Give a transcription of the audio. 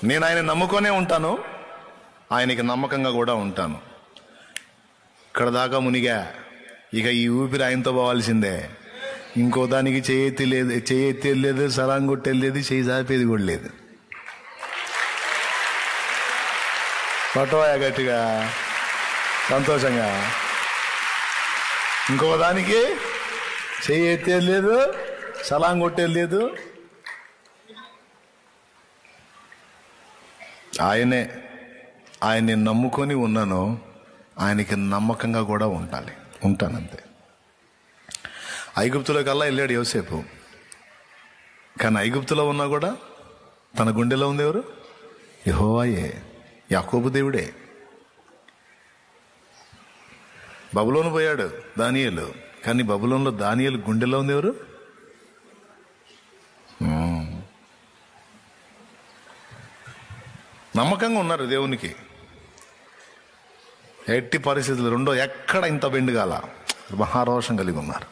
నేను ఆయన నమ్ముకొనే ఉంటాను, ఆయనకి నమ్మకంగా కూడా ఉంటాను. ఇక్కడ దాకా మునిగా, ఇక ఈ ఊపిరి ఆయనతో పోవాల్సిందే. ఇంకో దానికి చేయెత్తేది లేదు, సలాం కొట్టేది లేదు, చేయి చాపేది కూడా లేదు. పట్టవాయ గట్టిగా సంతోషంగా. ఇంకో దానికి చేయెత్తేది లేదు, సలాం కొట్టేది లేదు. ఆయన్ని నమ్ముకొని ఉన్నాను, ఆయనకి నమ్మకంగా కూడా ఉంటానంతే. ఐగుప్తులో కల్లా వెళ్ళాడు యోసేపు, కానీ ఐగుప్తులో ఉన్నా కూడా తన గుండెలో ఉంది ఎవరు? యెహోవాయే, యాకోబు దేవుడే. బబులోను పోయాడు దానియేలు, కానీ బబులోనులో దానియేలు గుండెలో ఉంది ఎవరు? నమ్మకంగా ఉన్నారు దేవునికి. ఎట్టి పరిస్థితులు రెండో ఎక్కడ ఇంత బెండుగాల మహారోషం కలిగి ఉన్నారు.